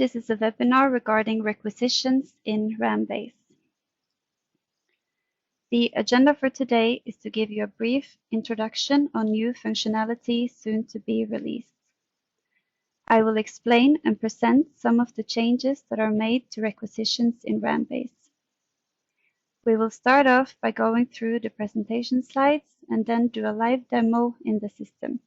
this is a webinar regarding requisitions in RamBase. The agenda for today is to give you a brief introduction on new functionality soon to be released. I will explain and present some of the changes that are made to requisitions in RamBase. We will start off by going through the presentation slides and then do a live demo in the system.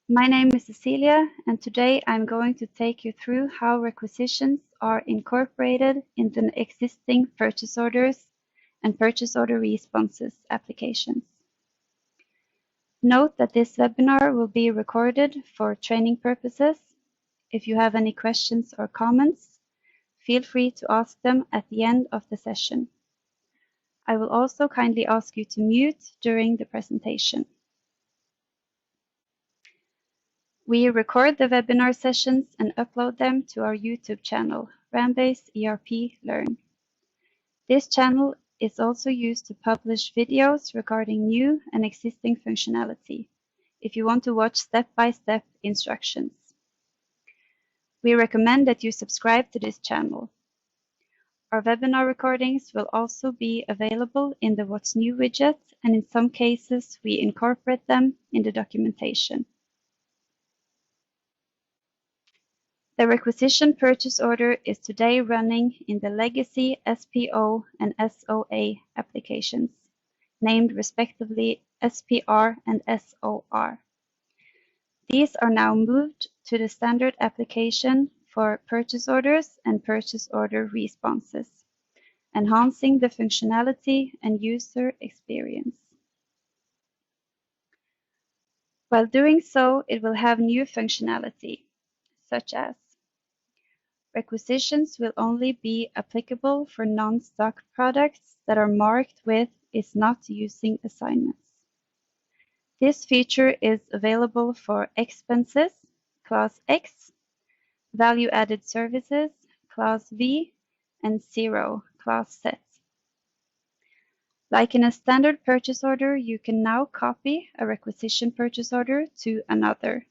My name is Cecilia, and today I'm going to take you through how requisitions are incorporated in the existing purchase orders and purchase order responses applications. Note that this webinar will be recorded for training purposes. If you have any questions or comments, feel free to ask them at the end of the session. I will also kindly ask you to mute during the presentation. We record the webinar sessions and upload them to our YouTube channel, RamBase ERP Learn. This channel is also used to publish videos regarding new and existing functionality, if you want to watch step-by-step instructions. We recommend that you subscribe to this channel. Our webinar recordings will also be available in the What's New widget, and in some cases we incorporate them in the documentation. The requisition purchase order is today running in the legacy SPO and SOA applications, named respectively SPR and SOR. These are now moved to the standard application for purchase orders and purchase order responses, enhancing the functionality and user experience. While doing so, it will have new functionality, such as requisitions will only be applicable for non-stock products that are marked with "is not using assignments." This feature is available for expenses, class X, value-added services, class V, and zero, class Z. Like in a standard purchase order, you can now copy a requisition purchase order to another,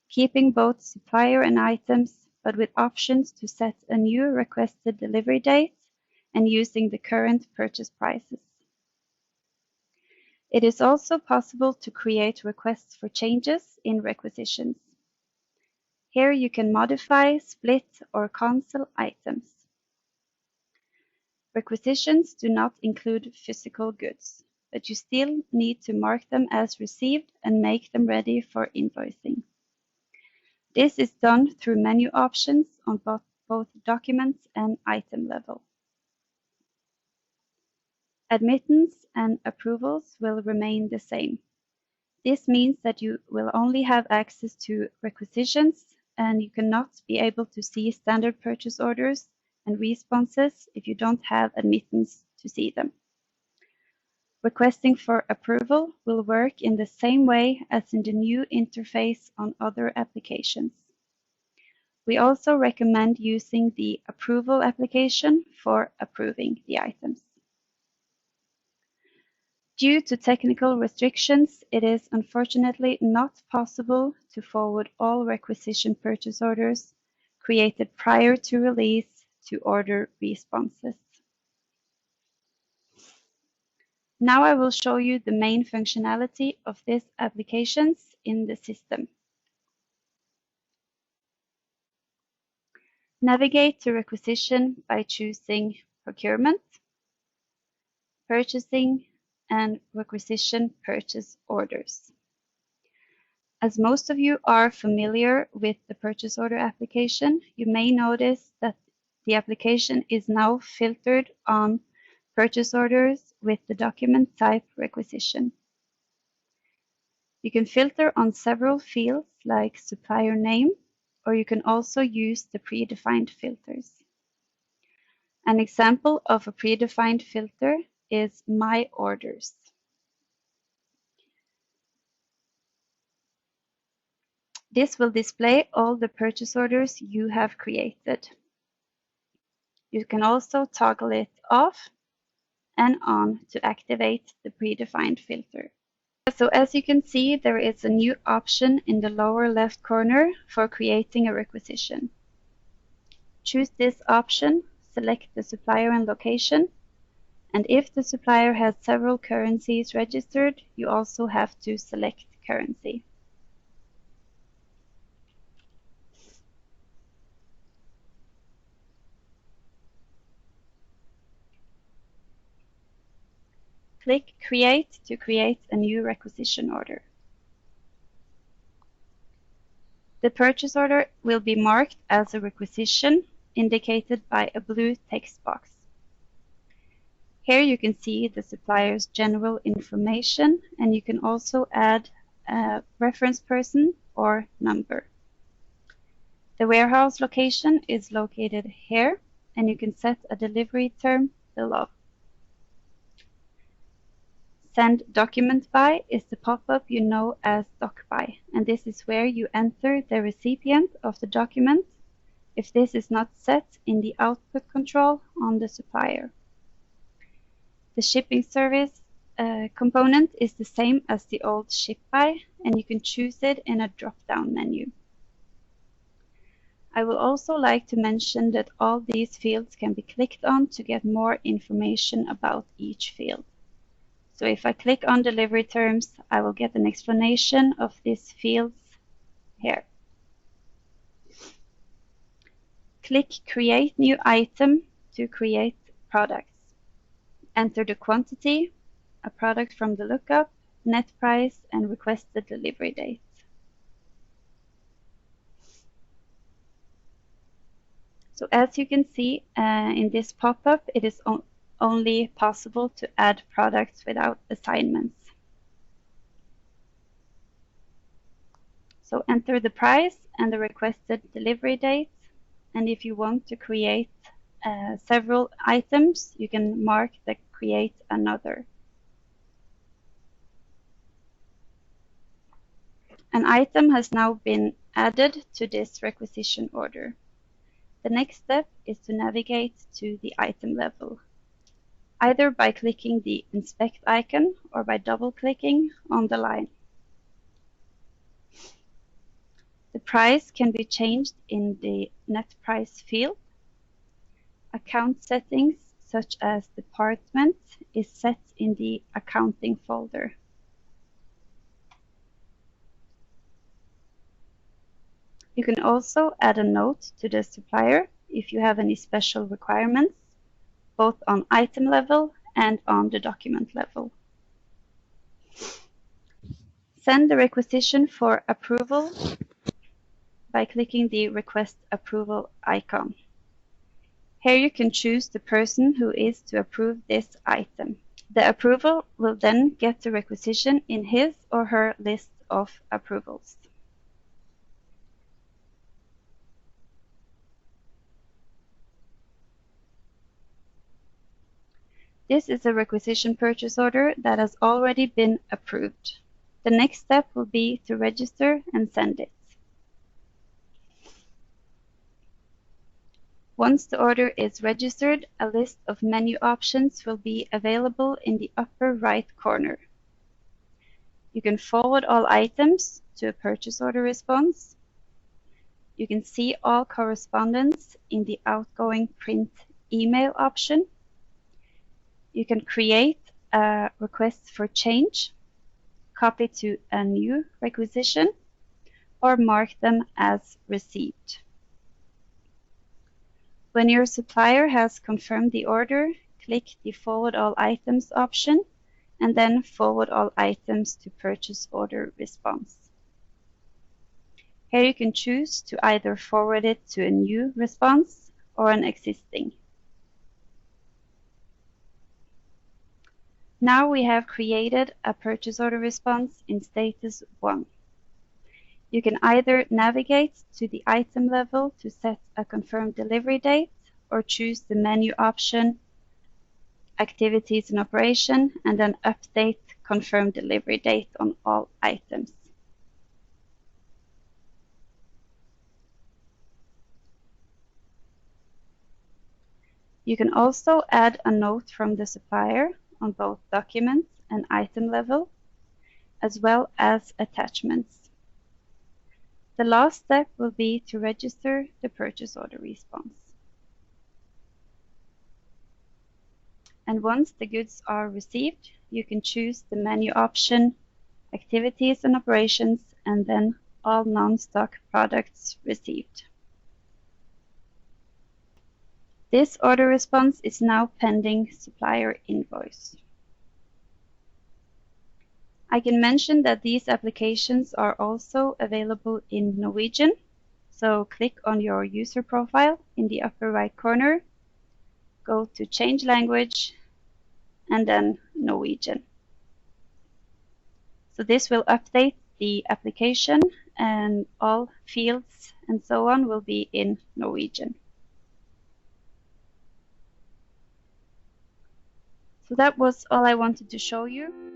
keeping both supplier and items, but with options to set a new requested delivery date and using the current purchase prices. It is also possible to create requests for changes in requisitions. Here you can modify, split, or cancel items. Requisitions do not include physical goods, but you still need to mark them as received and make them ready for invoicing. This is done through menu options on both documents and item level. Admittance and approvals will remain the same. This means that you will only have access to requisitions, and you cannot be able to see standard purchase orders and responses if you don't have admittance to see them. Requesting for approval will work in the same way as in the new interface on other applications. We also recommend using the approval application for approving the items. Due to technical restrictions, it is unfortunately not possible to forward all requisition purchase orders created prior to release to order responses. Now I will show you the main functionality of these applications in the system. Navigate to requisition by choosing Procurement, Purchasing, and Requisition Purchase Orders. As most of you are familiar with the purchase order application, you may notice that the application is now filtered on purchase orders with the document type requisition. You can filter on several fields like supplier name, or you can also use the predefined filters. An example of a predefined filter is My Orders. This will display all the purchase orders you have created. You can also toggle it off and on to activate the predefined filter. So as you can see, there is a new option in the lower left corner for creating a requisition. Choose this option, select the supplier and location, and if the supplier has several currencies registered, you also have to select currency. Click Create to create a new requisition order. The purchase order will be marked as a requisition, indicated by a blue text box. Here you can see the supplier's general information, and you can also add a reference person or number. The warehouse location is located here, and you can set a delivery term below. Send document by is the pop-up you know as doc by, and this is where you enter the recipient of the document if this is not set in the output control on the supplier. The shipping service component is the same as the old ship by, and you can choose it in a drop-down menu. I will also like to mention that all these fields can be clicked on to get more information about each field. So if I click on delivery terms, I will get an explanation of these fields here. Click Create New Item to create products. Enter the quantity, a product from the lookup, net price, and requested delivery date. So as you can see in this pop-up, it is only possible to add products without assignments. So enter the price and the requested delivery date. And if you want to create several items, you can mark the create another. An item has now been added to this requisition order. The next step is to navigate to the item level, either by clicking the inspect icon or by double-clicking on the line. The price can be changed in the net price field. Account settings such as department is set in the accounting folder. You can also add a note to the supplier if you have any special requirements, both on item level and on the document level. Send the requisition for approval by clicking the Request Approval icon. Here you can choose the person who is to approve this item. The approval will then get the requisition in his or her list of approvals. This is a requisition purchase order that has already been approved. The next step will be to register and send it. Once the order is registered, a list of menu options will be available in the upper right corner. You can forward all items to a purchase order response. You can see all correspondence in the outgoing print email option. You can create a request for change, copy to a new requisition, or mark them as received. When your supplier has confirmed the order, click the Forward All Items option, and then Forward All Items to Purchase Order Response. Here you can choose to either forward it to a new response or an existing. Now we have created a purchase order response in status 1. You can either navigate to the item level to set a confirmed delivery date or choose the menu option, Activities in Operation, and then update confirmed delivery date on all items. You can also add a note from the supplier on both documents and item level. as well as attachments. The last step will be to register the purchase order response. And once the goods are received, you can choose the menu option, Activities and Operations, and then All Non-Stock Products Received. This order response is now pending supplier invoice. I can mention that these applications are also available in Norwegian. So click on your user profile in the upper right corner, go to Change Language, and then Norwegian. So this will update the application, and all fields and so on will be in Norwegian. So that was all I wanted to show you.